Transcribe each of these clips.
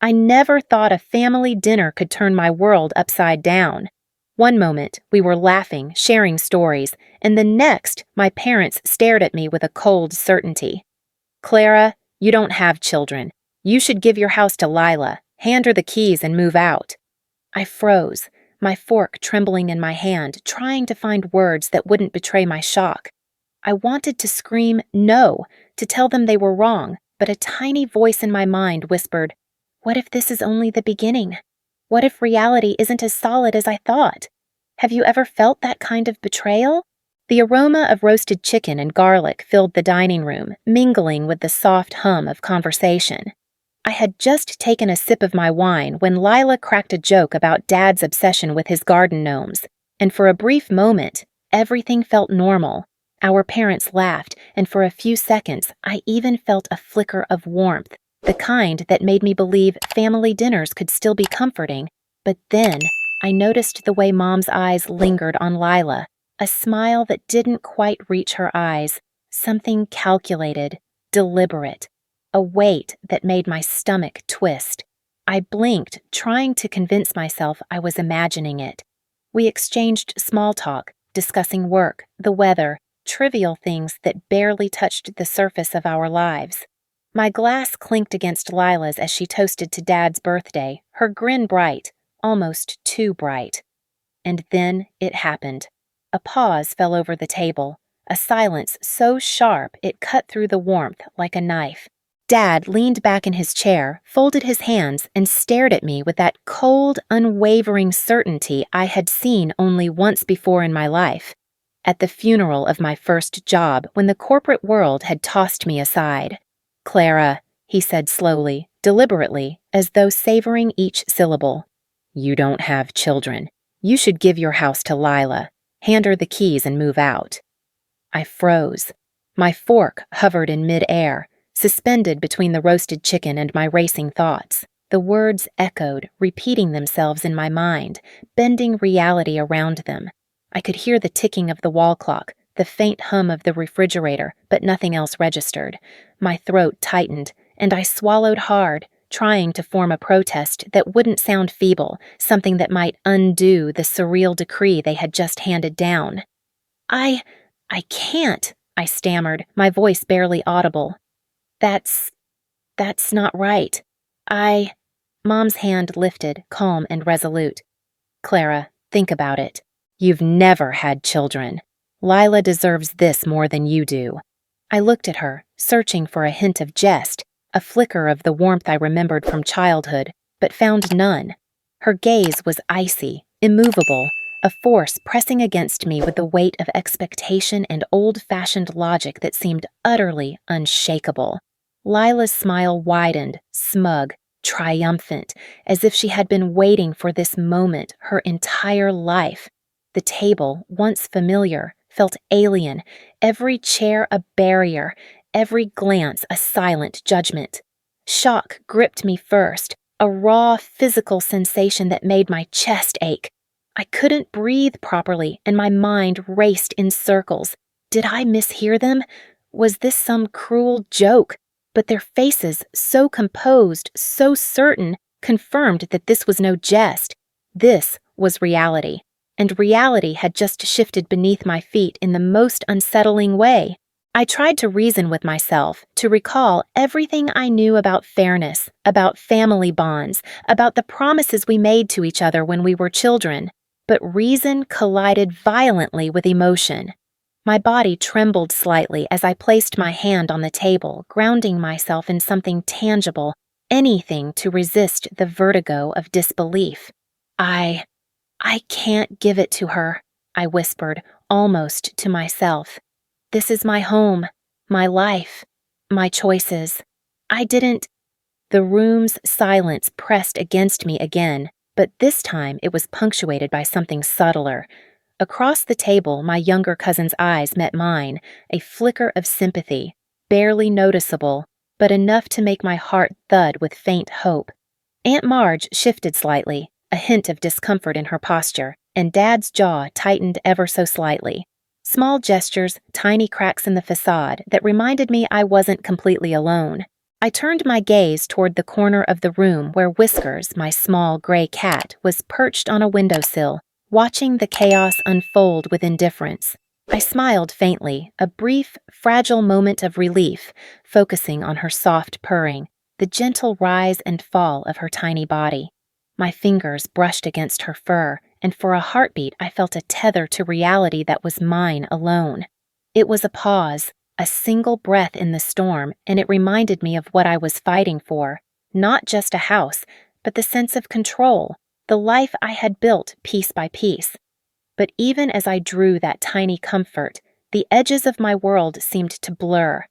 I never thought a family dinner could turn my world upside down. One moment, we were laughing, sharing stories, and the next, my parents stared at me with a cold certainty. Clara, you don't have children. You should give your house to Lila, hand her the keys, and move out. I froze, my fork trembling in my hand, trying to find words that wouldn't betray my shock. I wanted to scream no, to tell them they were wrong, but a tiny voice in my mind whispered, "What if this is only the beginning? What if reality isn't as solid as I thought? Have you ever felt that kind of betrayal?" The aroma of roasted chicken and garlic filled the dining room, mingling with the soft hum of conversation. I had just taken a sip of my wine when Lila cracked a joke about Dad's obsession with his garden gnomes, and for a brief moment, everything felt normal. Our parents laughed, and for a few seconds, I even felt a flicker of warmth, the kind that made me believe family dinners could still be comforting. But then, I noticed the way Mom's eyes lingered on Lila, a smile that didn't quite reach her eyes, something calculated, deliberate, a weight that made my stomach twist. I blinked, trying to convince myself I was imagining it. We exchanged small talk, discussing work, the weather, trivial things that barely touched the surface of our lives. My glass clinked against Lila's as she toasted to Dad's birthday, her grin bright, almost too bright. And then it happened. A pause fell over the table, a silence so sharp it cut through the warmth like a knife. Dad leaned back in his chair, folded his hands, and stared at me with that cold, unwavering certainty I had seen only once before in my life, at the funeral of my first job when the corporate world had tossed me aside. "Clara," he said slowly, deliberately, as though savoring each syllable, "you don't have children. You should give your house to Lila, hand her the keys, and move out." I froze. My fork hovered in mid-air, suspended between the roasted chicken and my racing thoughts. The words echoed, repeating themselves in my mind, bending reality around them. I could hear the ticking of the wall clock, the faint hum of the refrigerator, but nothing else registered. My throat tightened, and I swallowed hard, trying to form a protest that wouldn't sound feeble, something that might undo the surreal decree they had just handed down. I can't," I stammered, my voice barely audible. That's not right. Mom's hand lifted, calm and resolute. "Clara, think about it. You've never had children. Lila deserves this more than you do." I looked at her, searching for a hint of jest, a flicker of the warmth I remembered from childhood, but found none. Her gaze was icy, immovable, a force pressing against me with the weight of expectation and old-fashioned logic that seemed utterly unshakable. Lila's smile widened, smug, triumphant, as if she had been waiting for this moment her entire life. The table, once familiar, felt alien, every chair a barrier, every glance a silent judgment. Shock gripped me first, a raw physical sensation that made my chest ache. I couldn't breathe properly, and my mind raced in circles. Did I mishear them? Was this some cruel joke? But their faces, so composed, so certain, confirmed that this was no jest. This was reality, and reality had just shifted beneath my feet in the most unsettling way. I tried to reason with myself, to recall everything I knew about fairness, about family bonds, about the promises we made to each other when we were children. But reason collided violently with emotion. My body trembled slightly as I placed my hand on the table, grounding myself in something tangible, anything to resist the vertigo of disbelief. I can't give it to her," I whispered, almost to myself. "This is my home, my life, my choices. I didn't—" The room's silence pressed against me again, but this time it was punctuated by something subtler. Across the table, my younger cousin's eyes met mine, a flicker of sympathy, barely noticeable, but enough to make my heart thud with faint hope. Aunt Marge shifted slightly, a hint of discomfort in her posture, and Dad's jaw tightened ever so slightly. Small gestures, tiny cracks in the facade that reminded me I wasn't completely alone. I turned my gaze toward the corner of the room where Whiskers, my small gray cat, was perched on a windowsill, watching the chaos unfold with indifference. I smiled faintly, a brief, fragile moment of relief, focusing on her soft purring, the gentle rise and fall of her tiny body. My fingers brushed against her fur, and for a heartbeat I felt a tether to reality that was mine alone. It was a pause, a single breath in the storm, and it reminded me of what I was fighting for, not just a house, but the sense of control, the life I had built piece by piece. But even as I drew that tiny comfort, the edges of my world seemed to blur.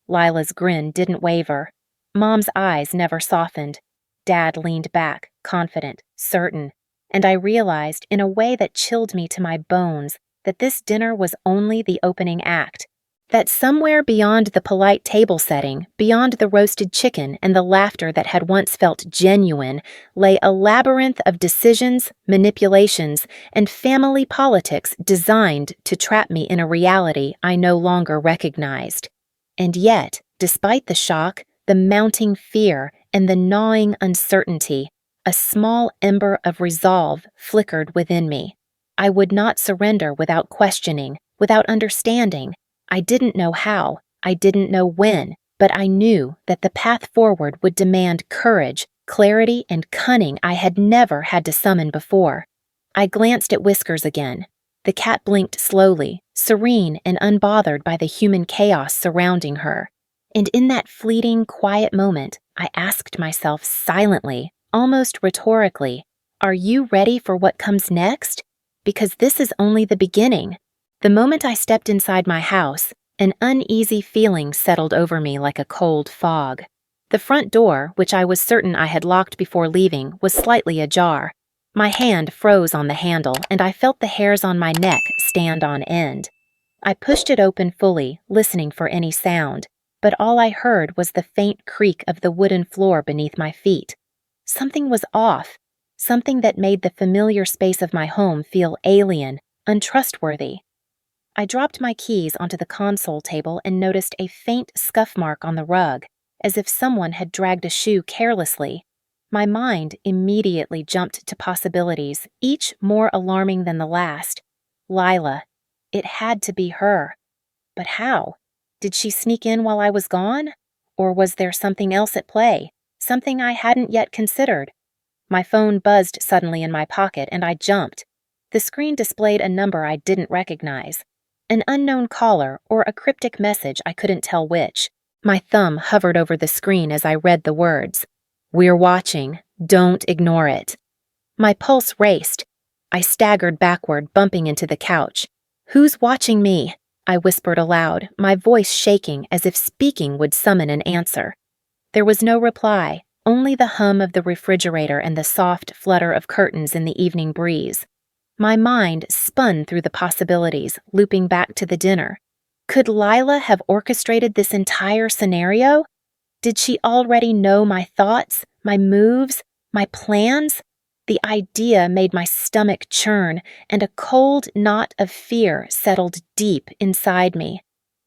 Lila's grin didn't waver. Mom's eyes never softened. Dad leaned back, confident, certain, and I realized, in a way that chilled me to my bones, that this dinner was only the opening act. That somewhere beyond the polite table setting, beyond the roasted chicken and the laughter that had once felt genuine, lay a labyrinth of decisions, manipulations, and family politics designed to trap me in a reality I no longer recognized. And yet, despite the shock, the mounting fear, and the gnawing uncertainty, a small ember of resolve flickered within me. I would not surrender without questioning, without understanding. I didn't know how, I didn't know when, but I knew that the path forward would demand courage, clarity, and cunning I had never had to summon before. I glanced at Whiskers again. The cat blinked slowly, serene and unbothered by the human chaos surrounding her. And in that fleeting, quiet moment, I asked myself silently, almost rhetorically, "Are you ready for what comes next? Because this is only the beginning." The moment I stepped inside my house, an uneasy feeling settled over me like a cold fog. The front door, which I was certain I had locked before leaving, was slightly ajar. My hand froze on the handle, and I felt the hairs on my neck stand on end. I pushed it open fully, listening for any sound, but all I heard was the faint creak of the wooden floor beneath my feet. Something was off, something that made the familiar space of my home feel alien, untrustworthy. I dropped my keys onto the console table and noticed a faint scuff mark on the rug, as if someone had dragged a shoe carelessly. My mind immediately jumped to possibilities, each more alarming than the last. Lila. It had to be her. But how? Did she sneak in while I was gone? Or was there something else at play, something I hadn't yet considered? My phone buzzed suddenly in my pocket and I jumped. The screen displayed a number I didn't recognize. An unknown caller or a cryptic message I couldn't tell which. My thumb hovered over the screen as I read the words. "We're watching. Don't ignore it." My pulse raced. I staggered backward, bumping into the couch. "Who's watching me?" I whispered aloud, my voice shaking as if speaking would summon an answer. There was no reply, only the hum of the refrigerator and the soft flutter of curtains in the evening breeze. My mind spun through the possibilities, looping back to the dinner. Could Lila have orchestrated this entire scenario? Did she already know my thoughts, my moves, my plans? The idea made my stomach churn, and a cold knot of fear settled deep inside me.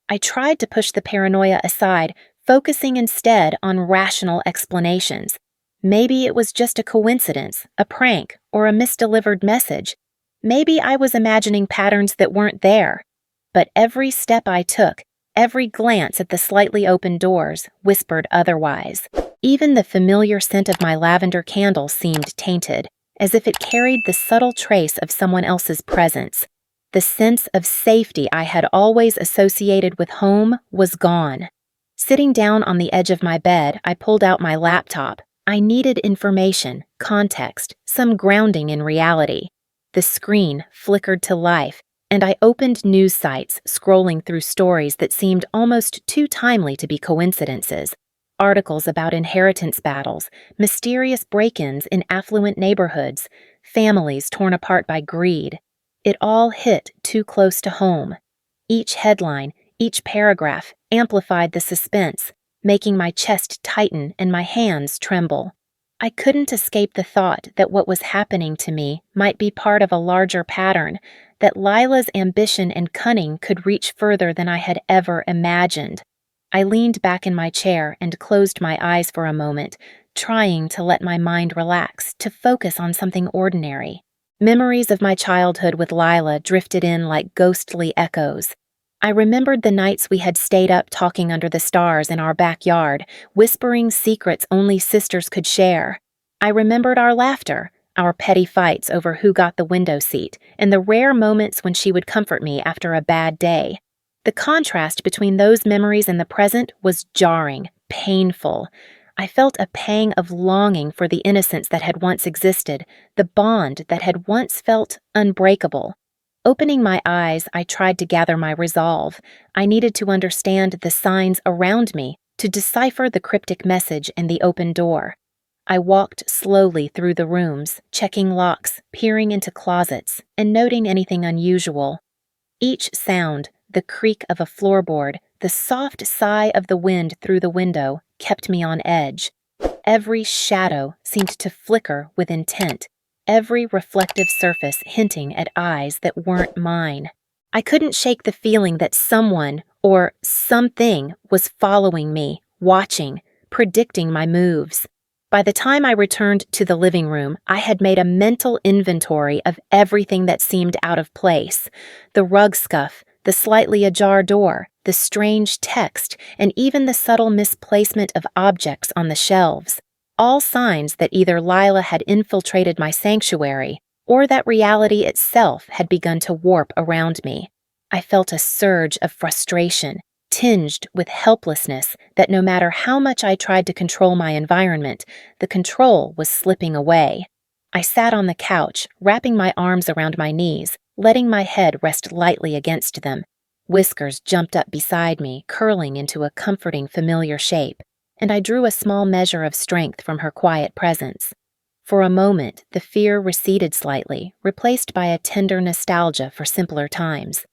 I tried to push the paranoia aside, focusing instead on rational explanations. Maybe it was just a coincidence, a prank, or a misdelivered message. Maybe I was imagining patterns that weren't there. But every step I took, every glance at the slightly open doors, whispered otherwise. Even the familiar scent of my lavender candle seemed tainted, as if it carried the subtle trace of someone else's presence. The sense of safety I had always associated with home was gone. Sitting down on the edge of my bed, I pulled out my laptop. I needed information, context, some grounding in reality. The screen flickered to life, and I opened news sites, scrolling through stories that seemed almost too timely to be coincidences. Articles about inheritance battles, mysterious break-ins in affluent neighborhoods, families torn apart by greed. It all hit too close to home. Each headline, each paragraph amplified the suspense, making my chest tighten and my hands tremble. I couldn't escape the thought that what was happening to me might be part of a larger pattern, that Lila's ambition and cunning could reach further than I had ever imagined. I leaned back in my chair and closed my eyes for a moment, trying to let my mind relax, to focus on something ordinary. Memories of my childhood with Lila drifted in like ghostly echoes. I remembered the nights we had stayed up talking under the stars in our backyard, whispering secrets only sisters could share. I remembered our laughter, our petty fights over who got the window seat, and the rare moments when she would comfort me after a bad day. The contrast between those memories and the present was jarring, painful. I felt a pang of longing for the innocence that had once existed, the bond that had once felt unbreakable. Opening my eyes, I tried to gather my resolve. I needed to understand the signs around me, to decipher the cryptic message in the open door. I walked slowly through the rooms, checking locks, peering into closets, and noting anything unusual. Each sound, the creak of a floorboard, the soft sigh of the wind through the window, kept me on edge. Every shadow seemed to flicker with intent, every reflective surface hinting at eyes that weren't mine. I couldn't shake the feeling that someone, or something, was following me, watching, predicting my moves. By the time I returned to the living room, I had made a mental inventory of everything that seemed out of place. The rug scuff, the slightly ajar door, the strange text, and even the subtle misplacement of objects on the shelves. All signs that either Lila had infiltrated my sanctuary, or that reality itself had begun to warp around me. I felt a surge of frustration, tinged with helplessness, that no matter how much I tried to control my environment, the control was slipping away. I sat on the couch, wrapping my arms around my knees, letting my head rest lightly against them. Whiskers jumped up beside me, curling into a comforting, familiar shape, and I drew a small measure of strength from her quiet presence. For a moment, the fear receded slightly, replaced by a tender nostalgia for simpler times.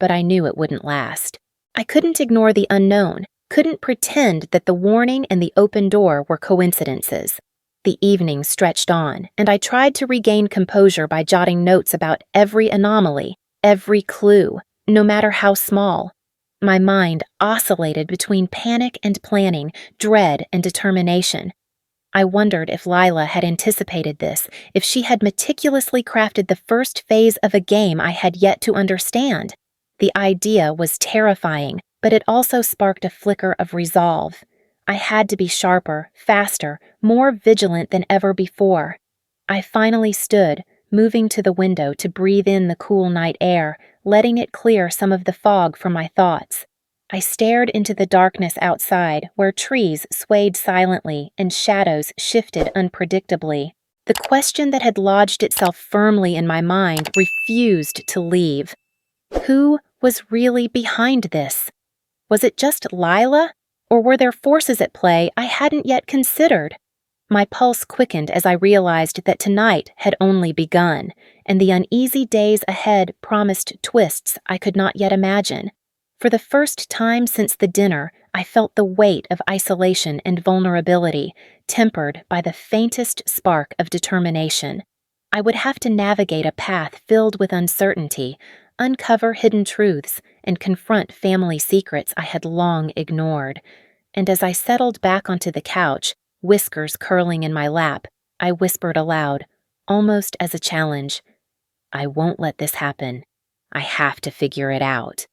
But I knew it wouldn't last. I couldn't ignore the unknown, couldn't pretend that the warning and the open door were coincidences. The evening stretched on, and I tried to regain composure by jotting notes about every anomaly, every clue, no matter how small. My mind oscillated between panic and planning, dread and determination. I wondered if Lila had anticipated this, if she had meticulously crafted the first phase of a game I had yet to understand. The idea was terrifying, but it also sparked a flicker of resolve. I had to be sharper, faster, more vigilant than ever before. I finally stood, moving to the window to breathe in the cool night air, letting it clear some of the fog from my thoughts. I stared into the darkness outside, where trees swayed silently and shadows shifted unpredictably. The question that had lodged itself firmly in my mind refused to leave. Who was really behind this? Was it just Lila? Or were there forces at play I hadn't yet considered? My pulse quickened as I realized that tonight had only begun, and the uneasy days ahead promised twists I could not yet imagine. For the first time since the dinner, I felt the weight of isolation and vulnerability, tempered by the faintest spark of determination. I would have to navigate a path filled with uncertainty, uncover hidden truths, and confront family secrets I had long ignored. And as I settled back onto the couch, whiskers curling in my lap, I whispered aloud, almost as a challenge, "I won't let this happen. I have to figure it out."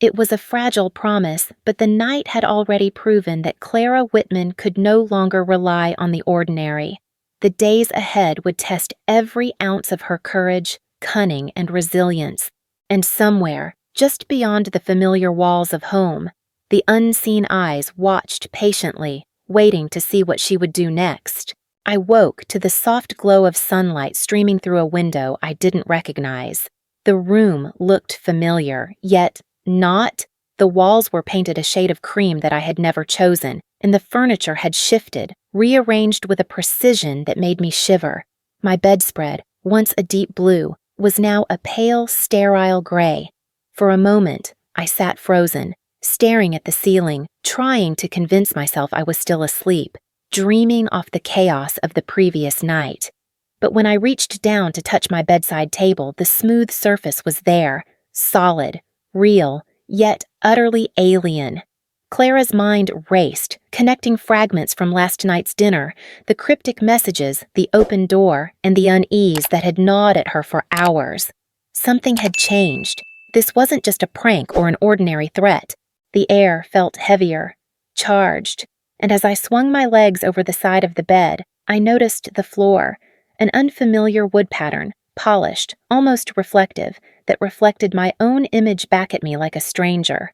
It was a fragile promise, but the night had already proven that Clara Whitman could no longer rely on the ordinary. The days ahead would test every ounce of her courage, cunning, and resilience. And somewhere, just beyond the familiar walls of home, the unseen eyes watched patiently, waiting to see what she would do next. I woke to the soft glow of sunlight streaming through a window I didn't recognize. The room looked familiar, yet not. The walls were painted a shade of cream that I had never chosen, and the furniture had shifted, rearranged with a precision that made me shiver. My bedspread, once a deep blue, was now a pale, sterile gray. For a moment, I sat frozen, staring at the ceiling, trying to convince myself I was still asleep, dreaming off the chaos of the previous night. But when I reached down to touch my bedside table, the smooth surface was there, solid, real, yet utterly alien. Clara's mind raced, connecting fragments from last night's dinner, the cryptic messages, the open door, and the unease that had gnawed at her for hours. Something had changed. This wasn't just a prank or an ordinary threat. The air felt heavier, charged, and as I swung my legs over the side of the bed, I noticed the floor, an unfamiliar wood pattern, polished, almost reflective, that reflected my own image back at me like a stranger.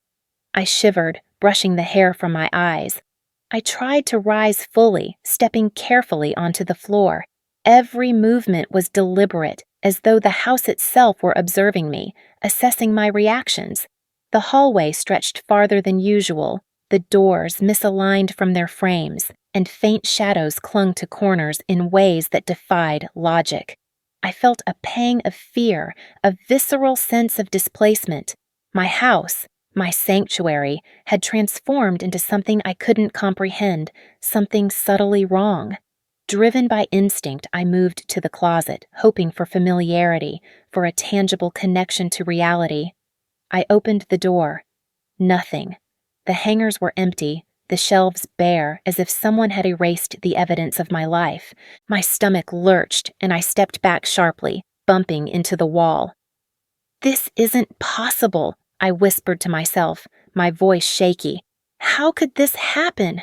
I shivered, brushing the hair from my eyes. I tried to rise fully, stepping carefully onto the floor. Every movement was deliberate, as though the house itself were observing me, assessing my reactions. The hallway stretched farther than usual, the doors misaligned from their frames, and faint shadows clung to corners in ways that defied logic. I felt a pang of fear, a visceral sense of displacement. My house, my sanctuary, had transformed into something I couldn't comprehend, something subtly wrong. Driven by instinct, I moved to the closet, hoping for familiarity, for a tangible connection to reality. I opened the door. Nothing. The hangers were empty, the shelves bare, as if someone had erased the evidence of my life. My stomach lurched, and I stepped back sharply, bumping into the wall. "This isn't possible," I whispered to myself, my voice shaky. "How could this happen?"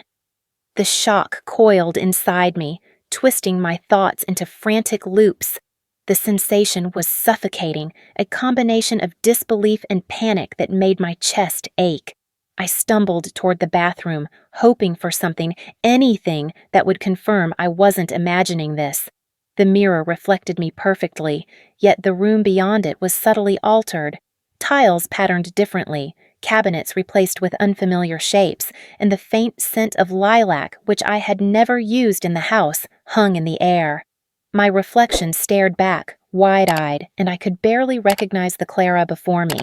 The shock coiled inside me, twisting my thoughts into frantic loops. The sensation was suffocating, a combination of disbelief and panic that made my chest ache. I stumbled toward the bathroom, hoping for something, anything that would confirm I wasn't imagining this. The mirror reflected me perfectly, yet the room beyond it was subtly altered. Tiles patterned differently, cabinets replaced with unfamiliar shapes, and the faint scent of lilac, which I had never used in the house, hung in the air. My reflection stared back, wide-eyed, and I could barely recognize the Clara before me.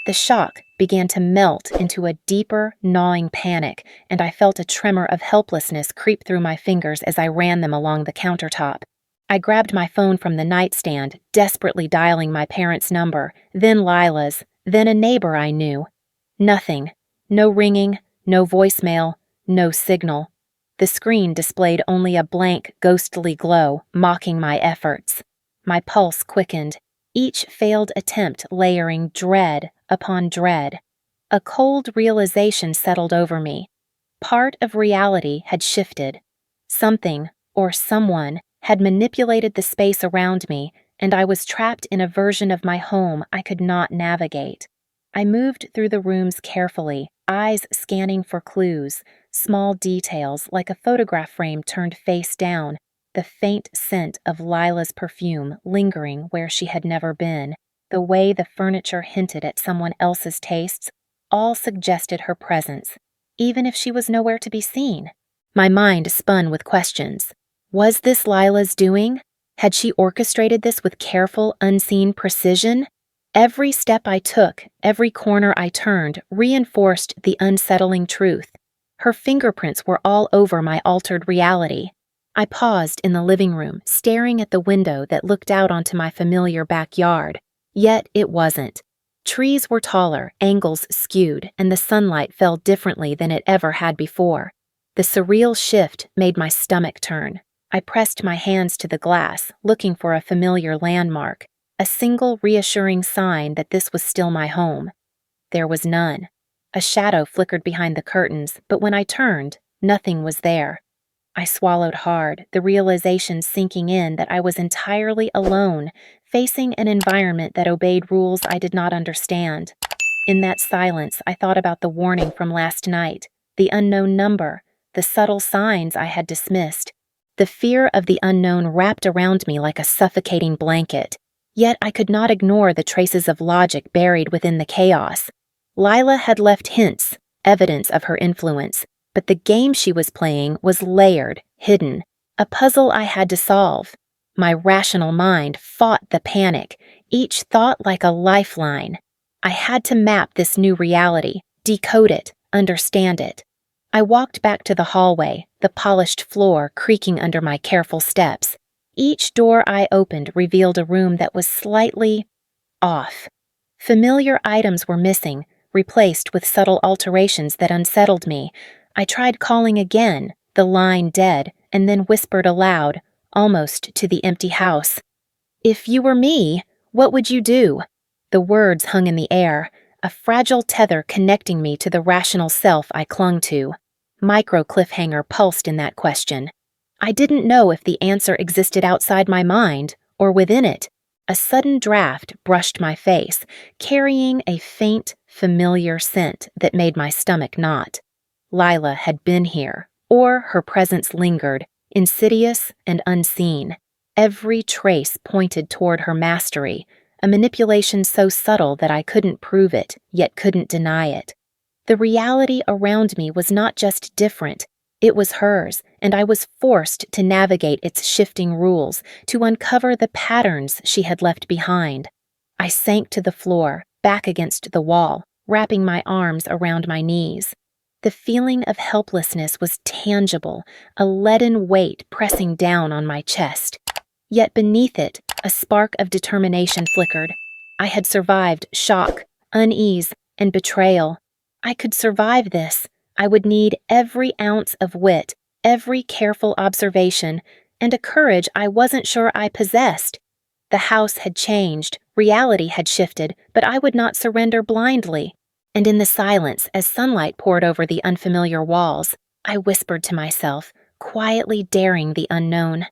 The shock began to melt into a deeper, gnawing panic, and I felt a tremor of helplessness creep through my fingers as I ran them along the countertop. I grabbed my phone from the nightstand, desperately dialing my parents' number, then Lila's, then a neighbor I knew. Nothing. No ringing, no voicemail, no signal. The screen displayed only a blank, ghostly glow, mocking my efforts. My pulse quickened, each failed attempt layering dread upon dread. A cold realization settled over me. Part of reality had shifted. Something, or someone, had manipulated the space around me, and I was trapped in a version of my home I could not navigate. I moved through the rooms carefully, eyes scanning for clues, small details like a photograph frame turned face down, the faint scent of Lila's perfume lingering where she had never been, the way the furniture hinted at someone else's tastes, all suggested her presence, even if she was nowhere to be seen. My mind spun with questions. Was this Lila's doing? Had she orchestrated this with careful, unseen precision? Every step I took, every corner I turned, reinforced the unsettling truth. Her fingerprints were all over my altered reality. I paused in the living room, staring at the window that looked out onto my familiar backyard. Yet it wasn't. Trees were taller, angles skewed, and the sunlight fell differently than it ever had before. The surreal shift made my stomach turn. I pressed my hands to the glass, looking for a familiar landmark, a single reassuring sign that this was still my home. There was none. A shadow flickered behind the curtains, but when I turned, nothing was there. I swallowed hard, the realization sinking in that I was entirely alone, facing an environment that obeyed rules I did not understand. In that silence, I thought about the warning from last night, the unknown number, the subtle signs I had dismissed. The fear of the unknown wrapped around me like a suffocating blanket, yet I could not ignore the traces of logic buried within the chaos. Lila had left hints, evidence of her influence, but the game she was playing was layered, hidden, a puzzle I had to solve. My rational mind fought the panic, each thought like a lifeline. I had to map this new reality, decode it, understand it. I walked back to the hallway, the polished floor creaking under my careful steps. Each door I opened revealed a room that was slightly off. Familiar items were missing, replaced with subtle alterations that unsettled me. I tried calling again, the line dead, and then whispered aloud, almost to the empty house. "If you were me, what would you do?" The words hung in the air, a fragile tether connecting me to the rational self I clung to. Micro-cliffhanger pulsed in that question. I didn't know if the answer existed outside my mind or within it. A sudden draft brushed my face, carrying a faint, familiar scent that made my stomach knot. Lila had been here, or her presence lingered, insidious and unseen. Every trace pointed toward her mastery, a manipulation so subtle that I couldn't prove it, yet couldn't deny it. The reality around me was not just different, it was hers, and I was forced to navigate its shifting rules, to uncover the patterns she had left behind. I sank to the floor, back against the wall, wrapping my arms around my knees. The feeling of helplessness was tangible, a leaden weight pressing down on my chest. Yet beneath it, a spark of determination flickered. I had survived shock, unease, and betrayal. I could survive this. I would need every ounce of wit, every careful observation, and a courage I wasn't sure I possessed. The house had changed, reality had shifted, but I would not surrender blindly. And in the silence, as sunlight poured over the unfamiliar walls, I whispered to myself, quietly daring the unknown.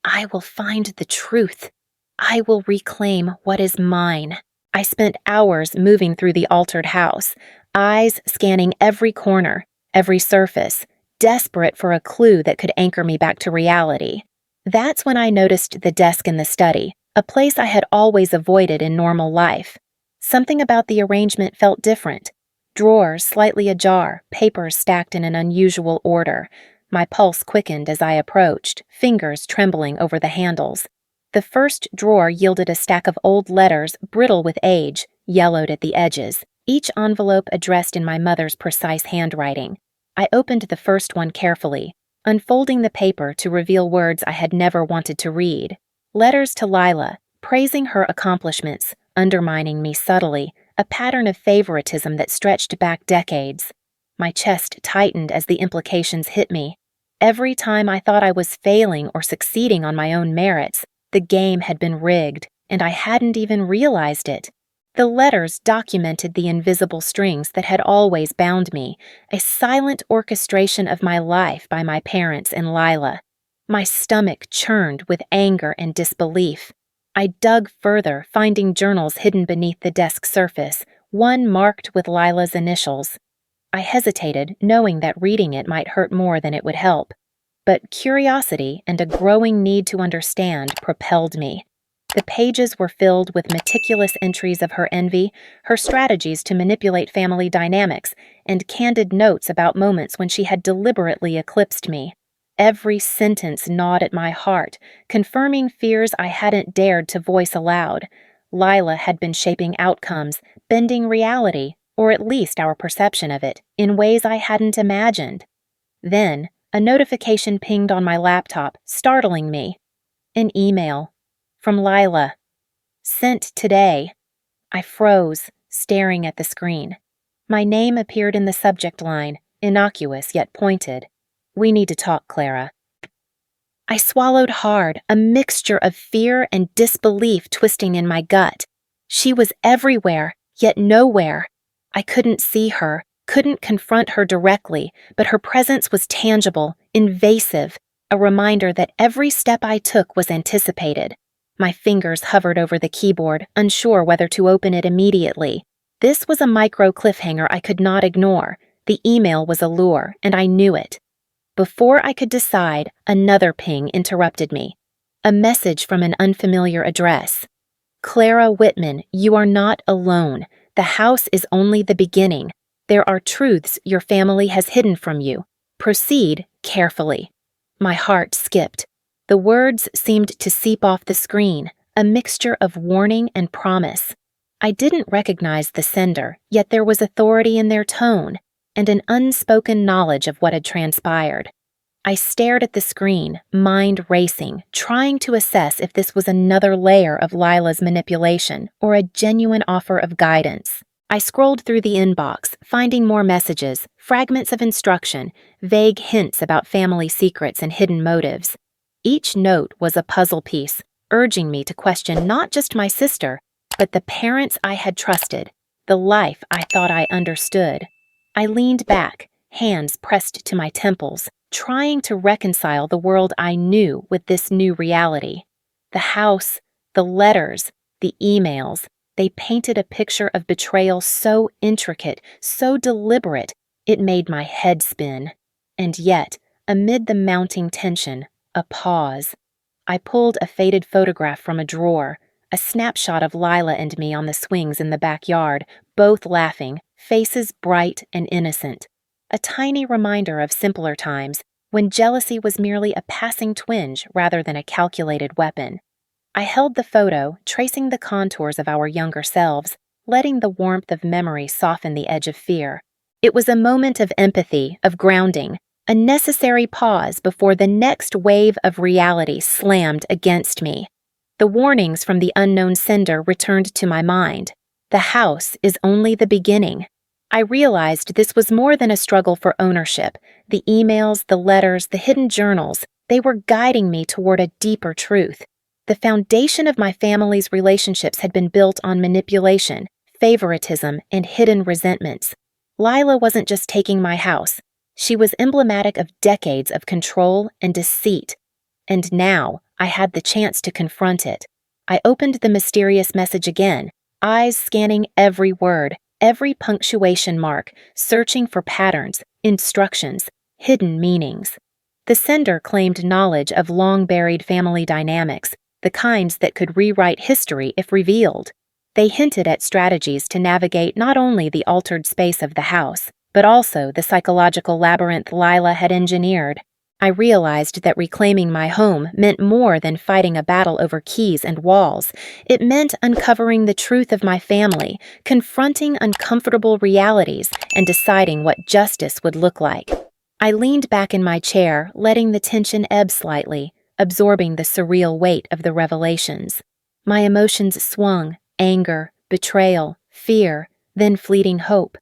I will find the truth. I will reclaim what is mine. I spent hours moving through the altered house, eyes scanning every corner, every surface, desperate for a clue that could anchor me back to reality. That's when I noticed the desk in the study, a place I had always avoided in normal life. Something about the arrangement felt different. Drawers slightly ajar, papers stacked in an unusual order. My pulse quickened as I approached, fingers trembling over the handles. The first drawer yielded a stack of old letters, brittle with age, yellowed at the edges, each envelope addressed in my mother's precise handwriting. I opened the first one carefully, unfolding the paper to reveal words I had never wanted to read. Letters to Lila, praising her accomplishments, undermining me subtly, a pattern of favoritism that stretched back decades. My chest tightened as the implications hit me. Every time I thought I was failing or succeeding on my own merits, the game had been rigged, and I hadn't even realized it. The letters documented the invisible strings that had always bound me, a silent orchestration of my life by my parents and Lila. My stomach churned with anger and disbelief. I dug further, finding journals hidden beneath the desk surface, one marked with Lila's initials. I hesitated, knowing that reading it might hurt more than it would help. But curiosity and a growing need to understand propelled me. The pages were filled with meticulous entries of her envy, her strategies to manipulate family dynamics, and candid notes about moments when she had deliberately eclipsed me. Every sentence gnawed at my heart, confirming fears I hadn't dared to voice aloud. Lila had been shaping outcomes, bending reality, or at least our perception of it, in ways I hadn't imagined. Then, a notification pinged on my laptop, startling me. An email. From Lila. Sent today. I froze, staring at the screen. My name appeared in the subject line, innocuous yet pointed. "We need to talk, Clara." I swallowed hard, a mixture of fear and disbelief twisting in my gut. She was everywhere, yet nowhere. I couldn't see her, couldn't confront her directly, but her presence was tangible, invasive, a reminder that every step I took was anticipated. My fingers hovered over the keyboard, unsure whether to open it immediately. This was a micro cliffhanger I could not ignore. The email was a lure, and I knew it. Before I could decide, another ping interrupted me. A message from an unfamiliar address. "Clara Whitman, you are not alone. The house is only the beginning. There are truths your family has hidden from you. Proceed carefully." My heart skipped. The words seemed to seep off the screen, a mixture of warning and promise. I didn't recognize the sender, yet there was authority in their tone, and an unspoken knowledge of what had transpired. I stared at the screen, mind racing, trying to assess if this was another layer of Lila's manipulation or a genuine offer of guidance. I scrolled through the inbox, finding more messages, fragments of instruction, vague hints about family secrets and hidden motives. Each note was a puzzle piece, urging me to question not just my sister, but the parents I had trusted, the life I thought I understood. I leaned back, hands pressed to my temples, trying to reconcile the world I knew with this new reality. The house, the letters, the emails, they painted a picture of betrayal so intricate, so deliberate, it made my head spin. And yet, amid the mounting tension, a pause. I pulled a faded photograph from a drawer, a snapshot of Lila and me on the swings in the backyard, both laughing, faces bright and innocent. A tiny reminder of simpler times, when jealousy was merely a passing twinge rather than a calculated weapon. I held the photo, tracing the contours of our younger selves, letting the warmth of memory soften the edge of fear. It was a moment of empathy, of grounding, a necessary pause before the next wave of reality slammed against me. The warnings from the unknown sender returned to my mind. The house is only the beginning. I realized this was more than a struggle for ownership. The emails, the letters, the hidden journals, they were guiding me toward a deeper truth. The foundation of my family's relationships had been built on manipulation, favoritism, and hidden resentments. Lila wasn't just taking my house. She was emblematic of decades of control and deceit. And now, I had the chance to confront it. I opened the mysterious message again, eyes scanning every word, every punctuation mark, searching for patterns, instructions, hidden meanings. The sender claimed knowledge of long-buried family dynamics, the kinds that could rewrite history if revealed. They hinted at strategies to navigate not only the altered space of the house, but also the psychological labyrinth Lila had engineered. I realized that reclaiming my home meant more than fighting a battle over keys and walls. It meant uncovering the truth of my family, confronting uncomfortable realities, and deciding what justice would look like. I leaned back in my chair, letting the tension ebb slightly, absorbing the surreal weight of the revelations. My emotions swung, anger, betrayal, fear, then fleeting hope.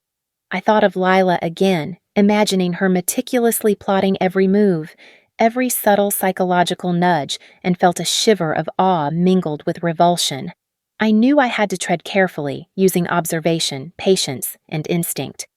I thought of Lila again, imagining her meticulously plotting every move, every subtle psychological nudge, and felt a shiver of awe mingled with revulsion. I knew I had to tread carefully, using observation, patience, and instinct.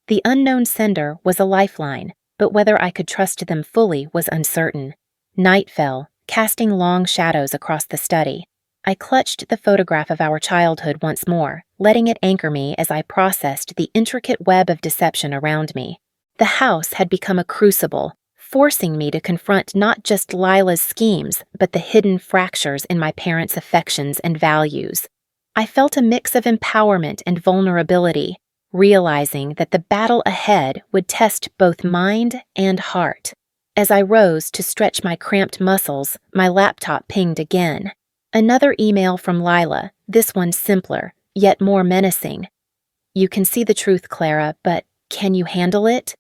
The unknown sender was a lifeline, but whether I could trust them fully was uncertain. Night fell, casting long shadows across the study. I clutched the photograph of our childhood once more, letting it anchor me as I processed the intricate web of deception around me. The house had become a crucible, forcing me to confront not just Lila's schemes, but the hidden fractures in my parents' affections and values. I felt a mix of empowerment and vulnerability, realizing that the battle ahead would test both mind and heart. As I rose to stretch my cramped muscles, my laptop pinged again. Another email from Lila, this one simpler, yet more menacing. "You can see the truth, Clara, but can you handle it?"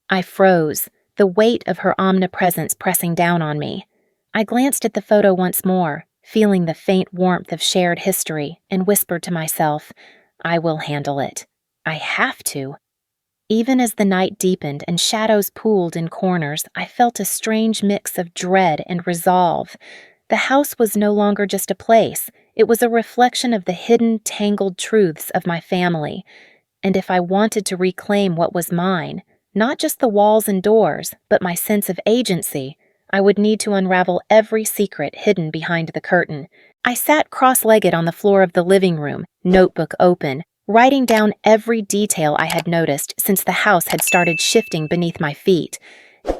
I froze, the weight of her omnipresence pressing down on me. I glanced at the photo once more, feeling the faint warmth of shared history, and whispered to myself, "I will handle it. I have to." Even as the night deepened and shadows pooled in corners, I felt a strange mix of dread and resolve. The house was no longer just a place. It was a reflection of the hidden, tangled truths of my family. And if I wanted to reclaim what was mine, not just the walls and doors, but my sense of agency, I would need to unravel every secret hidden behind the curtain. I sat cross-legged on the floor of the living room, notebook open, writing down every detail I had noticed since the house had started shifting beneath my feet.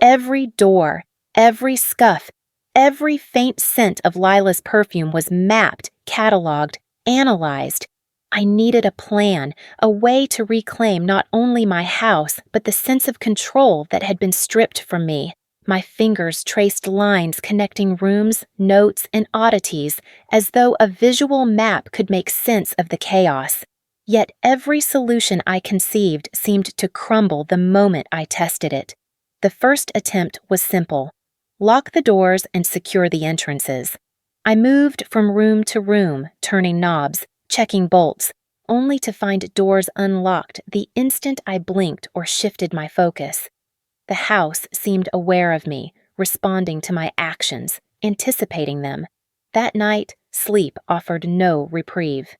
Every door, every scuff, every faint scent of Lila's perfume was mapped, cataloged, analyzed. I needed a plan, a way to reclaim not only my house, but the sense of control that had been stripped from me. My fingers traced lines connecting rooms, notes, and oddities, as though a visual map could make sense of the chaos. Yet every solution I conceived seemed to crumble the moment I tested it. The first attempt was simple. Lock the doors and secure the entrances. I moved from room to room, turning knobs, checking bolts, only to find doors unlocked the instant I blinked or shifted my focus. The house seemed aware of me, responding to my actions, anticipating them. That night, sleep offered no reprieve.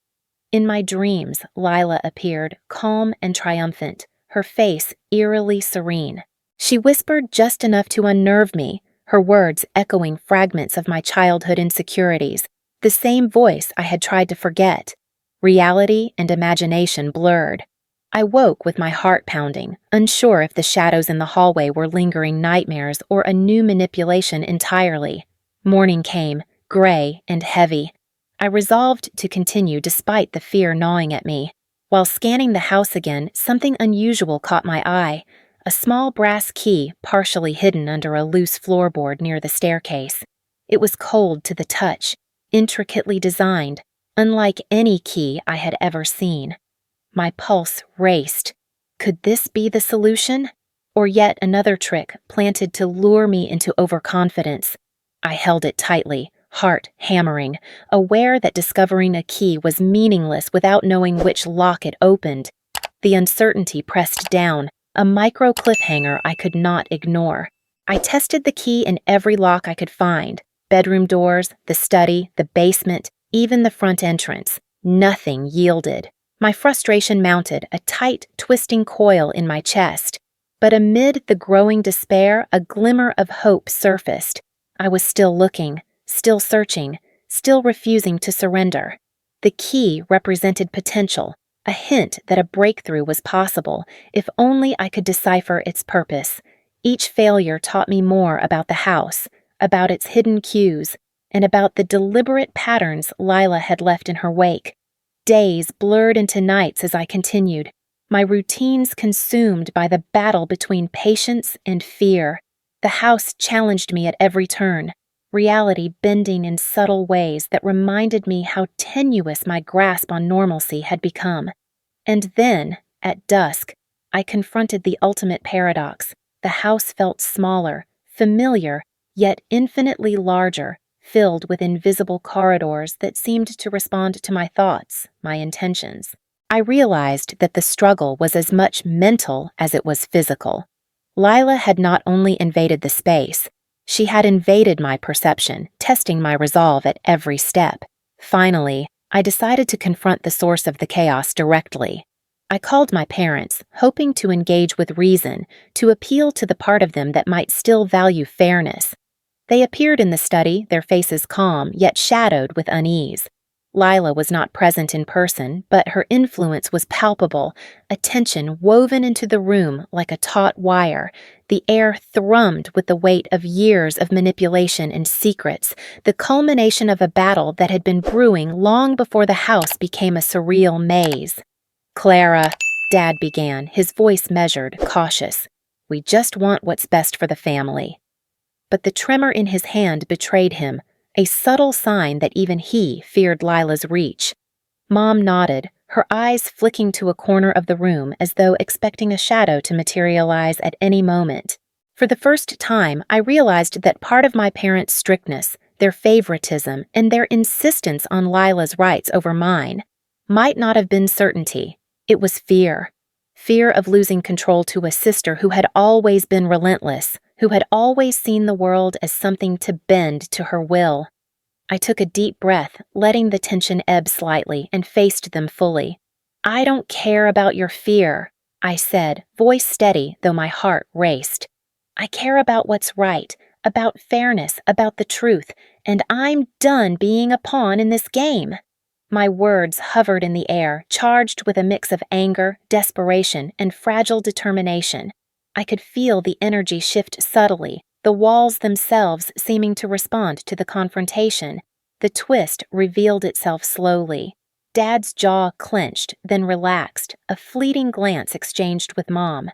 In my dreams, Lila appeared, calm and triumphant, her face eerily serene. She whispered just enough to unnerve me, her words echoing fragments of my childhood insecurities, the same voice I had tried to forget. Reality and imagination blurred. I woke with my heart pounding, unsure if the shadows in the hallway were lingering nightmares or a new manipulation entirely. Morning came, gray and heavy. I resolved to continue despite the fear gnawing at me. While scanning the house again, something unusual caught my eye. A small brass key partially hidden under a loose floorboard near the staircase. It was cold to the touch, intricately designed, unlike any key I had ever seen. My pulse raced. Could this be the solution? Or yet another trick planted to lure me into overconfidence? I held it tightly, heart hammering, aware that discovering a key was meaningless without knowing which lock it opened. The uncertainty pressed down, a micro cliffhanger I could not ignore. I tested the key in every lock I could find: bedroom doors, the study, the basement, even the front entrance. Nothing yielded. My frustration mounted, a tight, twisting coil in my chest. But amid the growing despair, a glimmer of hope surfaced. I was still looking, still searching, still refusing to surrender. The key represented potential, a hint that a breakthrough was possible, if only I could decipher its purpose. Each failure taught me more about the house, about its hidden cues, and about the deliberate patterns Lila had left in her wake. Days blurred into nights as I continued, my routines consumed by the battle between patience and fear. The house challenged me at every turn, reality bending in subtle ways that reminded me how tenuous my grasp on normalcy had become. And then, at dusk, I confronted the ultimate paradox. The house felt smaller, familiar, yet infinitely larger, filled with invisible corridors that seemed to respond to my thoughts, my intentions. I realized that the struggle was as much mental as it was physical. Lila had not only invaded the space, she had invaded my perception, testing my resolve at every step. Finally, I decided to confront the source of the chaos directly. I called my parents, hoping to engage with reason, to appeal to the part of them that might still value fairness. They appeared in the study, their faces calm, yet shadowed with unease. Lila was not present in person, but her influence was palpable, a tension woven into the room like a taut wire. The air thrummed with the weight of years of manipulation and secrets, the culmination of a battle that had been brewing long before the house became a surreal maze. "Clara," Dad began, his voice measured, cautious. "We just want what's best for the family." But the tremor in his hand betrayed him, a subtle sign that even he feared Lila's reach. Mom nodded, her eyes flicking to a corner of the room as though expecting a shadow to materialize at any moment. For the first time, I realized that part of my parents' strictness, their favoritism, and their insistence on Lila's rights over mine, might not have been certainty. It was fear. Fear of losing control to a sister who had always been relentless, who had always seen the world as something to bend to her will. I took a deep breath, letting the tension ebb slightly, and faced them fully. "I don't care about your fear," I said, voice steady, though my heart raced. "I care about what's right, about fairness, about the truth, and I'm done being a pawn in this game." My words hovered in the air, charged with a mix of anger, desperation, and fragile determination. I could feel the energy shift subtly, the walls themselves seeming to respond to the confrontation. The twist revealed itself slowly. Dad's jaw clenched, then relaxed, a fleeting glance exchanged with Mom.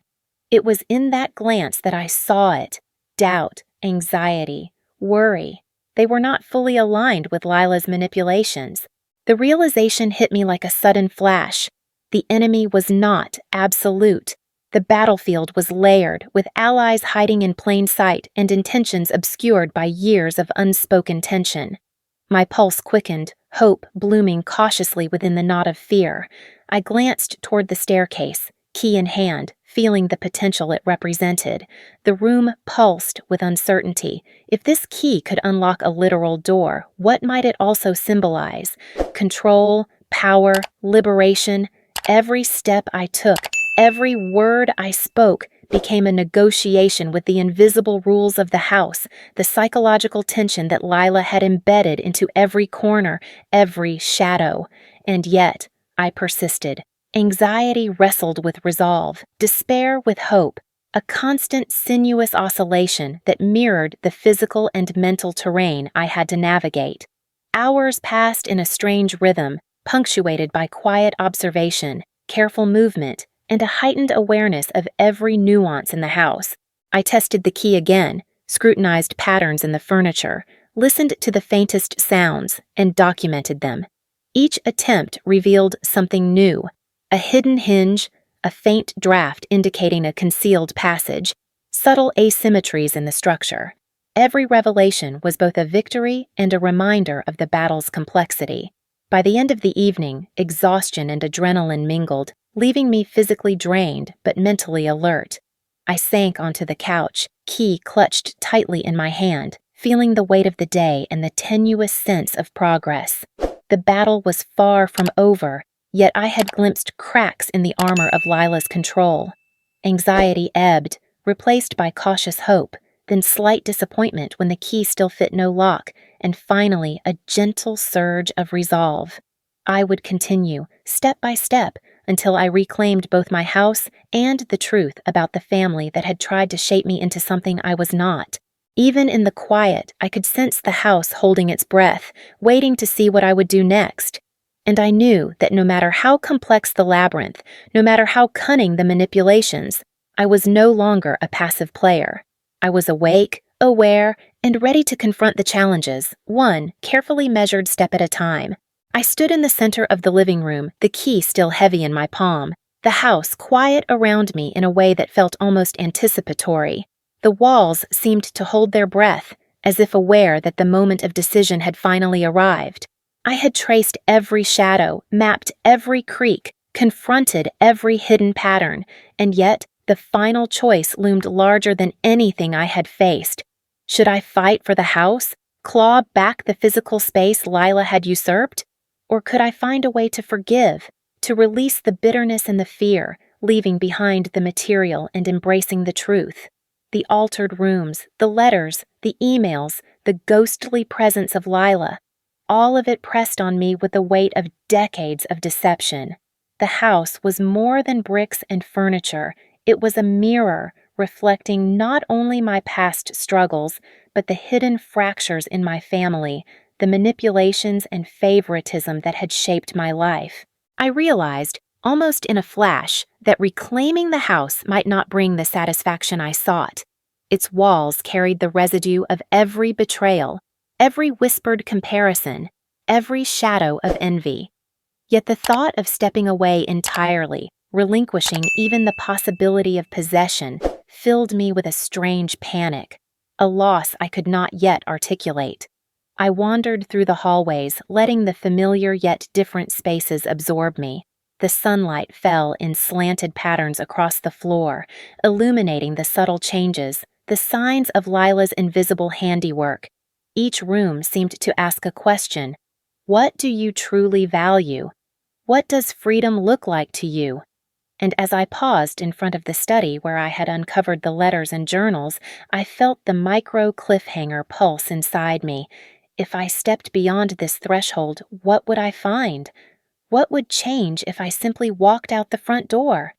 It was in that glance that I saw it. Doubt, anxiety, worry. They were not fully aligned with Lila's manipulations. The realization hit me like a sudden flash. The enemy was not absolute. The battlefield was layered, with allies hiding in plain sight and intentions obscured by years of unspoken tension. My pulse quickened, hope blooming cautiously within the knot of fear. I glanced toward the staircase, key in hand, feeling the potential it represented. The room pulsed with uncertainty. If this key could unlock a literal door, what might it also symbolize? Control, power, liberation. Every step I took, every word I spoke, became a negotiation with the invisible rules of the house, the psychological tension that Lila had embedded into every corner, every shadow. And yet, I persisted. Anxiety wrestled with resolve, despair with hope, a constant sinuous oscillation that mirrored the physical and mental terrain I had to navigate. Hours passed in a strange rhythm, punctuated by quiet observation, careful movement, and a heightened awareness of every nuance in the house. I tested the key again, scrutinized patterns in the furniture, listened to the faintest sounds, and documented them. Each attempt revealed something new, a hidden hinge, a faint draft indicating a concealed passage, subtle asymmetries in the structure. Every revelation was both a victory and a reminder of the battle's complexity. By the end of the evening, exhaustion and adrenaline mingled, leaving me physically drained but mentally alert. I sank onto the couch, key clutched tightly in my hand, feeling the weight of the day and the tenuous sense of progress. The battle was far from over, yet I had glimpsed cracks in the armor of Lila's control. Anxiety ebbed, replaced by cautious hope, then slight disappointment when the key still fit no lock, and finally a gentle surge of resolve. I would continue, step by step, until I reclaimed both my house and the truth about the family that had tried to shape me into something I was not. Even in the quiet, I could sense the house holding its breath, waiting to see what I would do next. And I knew that no matter how complex the labyrinth, no matter how cunning the manipulations, I was no longer a passive player. I was awake, aware, and ready to confront the challenges, one carefully measured step at a time. I stood in the center of the living room, the key still heavy in my palm, the house quiet around me in a way that felt almost anticipatory. The walls seemed to hold their breath, as if aware that the moment of decision had finally arrived. I had traced every shadow, mapped every creak, confronted every hidden pattern, and yet the final choice loomed larger than anything I had faced. Should I fight for the house, claw back the physical space Lila had usurped? Or could I find a way to forgive, to release the bitterness and the fear, leaving behind the material and embracing the truth? The altered rooms, the letters, the emails, the ghostly presence of Lila, all of it pressed on me with the weight of decades of deception. The house was more than bricks and furniture. It was a mirror reflecting not only my past struggles, but the hidden fractures in my family, the manipulations and favoritism that had shaped my life. I realized, almost in a flash, that reclaiming the house might not bring the satisfaction I sought. Its walls carried the residue of every betrayal, every whispered comparison, every shadow of envy. Yet the thought of stepping away entirely, relinquishing even the possibility of possession, filled me with a strange panic, a loss I could not yet articulate. I wandered through the hallways, letting the familiar yet different spaces absorb me. The sunlight fell in slanted patterns across the floor, illuminating the subtle changes, the signs of Lila's invisible handiwork. Each room seemed to ask a question. What do you truly value? What does freedom look like to you? And as I paused in front of the study where I had uncovered the letters and journals, I felt the micro cliffhanger pulse inside me. If I stepped beyond this threshold, what would I find? What would change if I simply walked out the front door?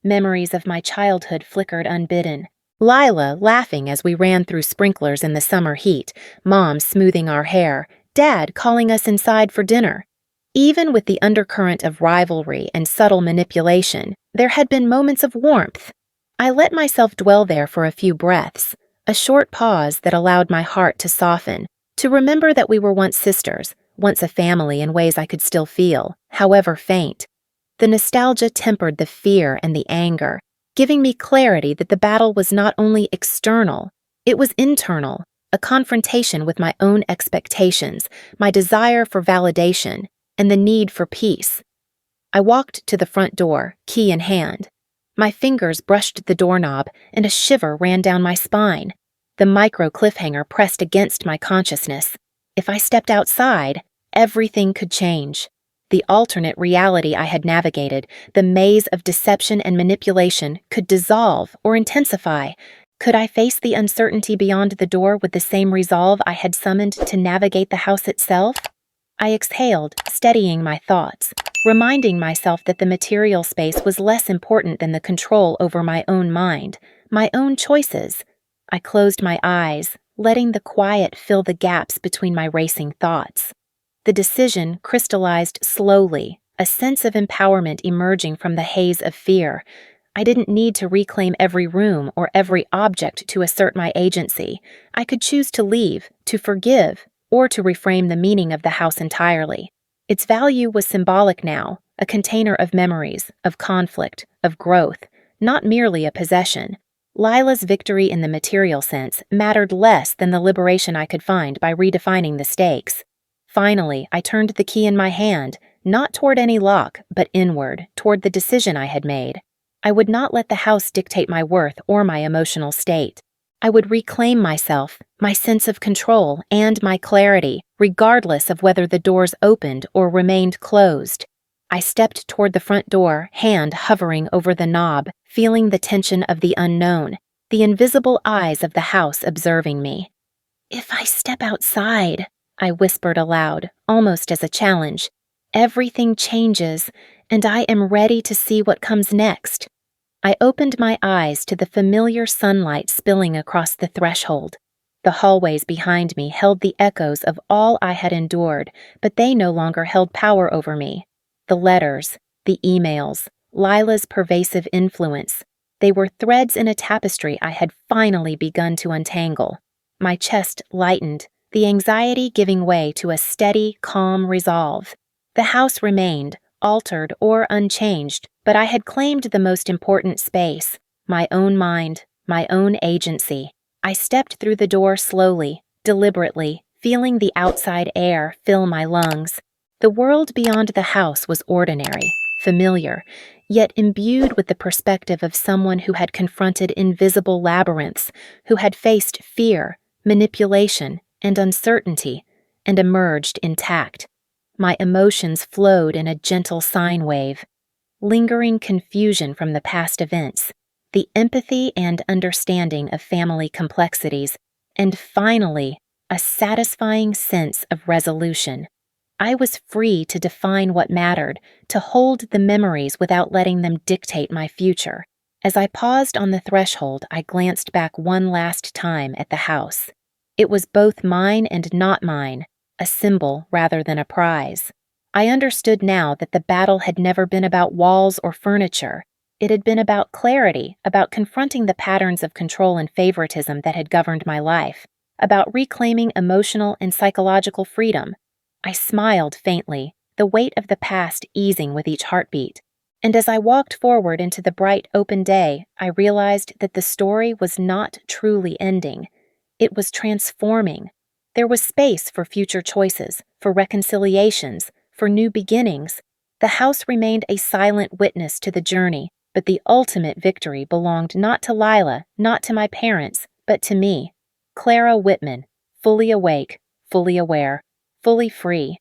Memories of my childhood flickered unbidden. Lila laughing as we ran through sprinklers in the summer heat, Mom smoothing our hair, Dad calling us inside for dinner. Even with the undercurrent of rivalry and subtle manipulation, there had been moments of warmth. I let myself dwell there for a few breaths, a short pause that allowed my heart to soften, to remember that we were once sisters, once a family in ways I could still feel, however faint. The nostalgia tempered the fear and the anger, giving me clarity that the battle was not only external, it was internal, a confrontation with my own expectations, my desire for validation, and the need for peace. I walked to the front door, key in hand. My fingers brushed the doorknob, and a shiver ran down my spine. The micro cliffhanger pressed against my consciousness. If I stepped outside, everything could change. The alternate reality I had navigated, the maze of deception and manipulation, could dissolve or intensify. Could I face the uncertainty beyond the door with the same resolve I had summoned to navigate the house itself? I exhaled, steadying my thoughts, reminding myself that the material space was less important than the control over my own mind, my own choices. I closed my eyes, letting the quiet fill the gaps between my racing thoughts. The decision crystallized slowly, a sense of empowerment emerging from the haze of fear. I didn't need to reclaim every room or every object to assert my agency. I could choose to leave, to forgive, or to reframe the meaning of the house entirely. Its value was symbolic now, a container of memories, of conflict, of growth, not merely a possession. Lila's victory in the material sense mattered less than the liberation I could find by redefining the stakes. Finally, I turned the key in my hand, not toward any lock, but inward, toward the decision I had made. I would not let the house dictate my worth or my emotional state. I would reclaim myself, my sense of control, and my clarity, regardless of whether the doors opened or remained closed. I stepped toward the front door, hand hovering over the knob, feeling the tension of the unknown, the invisible eyes of the house observing me. "If I step outside," I whispered aloud, almost as a challenge, "everything changes, and I am ready to see what comes next." I opened my eyes to the familiar sunlight spilling across the threshold. The hallways behind me held the echoes of all I had endured, but they no longer held power over me. The letters, the emails, Lila's pervasive influence, they were threads in a tapestry I had finally begun to untangle. My chest lightened, the anxiety giving way to a steady, calm resolve. The house remained, altered or unchanged, but I had claimed the most important space, my own mind, my own agency. I stepped through the door slowly, deliberately, feeling the outside air fill my lungs. The world beyond the house was ordinary, familiar, yet imbued with the perspective of someone who had confronted invisible labyrinths, who had faced fear, manipulation, and uncertainty, and emerged intact. My emotions flowed in a gentle sine wave. Lingering confusion from the past events, the empathy and understanding of family complexities, and finally, a satisfying sense of resolution. I was free to define what mattered, to hold the memories without letting them dictate my future. As I paused on the threshold, I glanced back one last time at the house. It was both mine and not mine, a symbol rather than a prize. I understood now that the battle had never been about walls or furniture. It had been about clarity, about confronting the patterns of control and favoritism that had governed my life, about reclaiming emotional and psychological freedom. I smiled faintly, the weight of the past easing with each heartbeat. And as I walked forward into the bright, open day, I realized that the story was not truly ending. It was transforming. There was space for future choices, for reconciliations, for new beginnings. The house remained a silent witness to the journey, but the ultimate victory belonged not to Lila, not to my parents, but to me. Clara Whitman, fully awake, fully aware, fully free.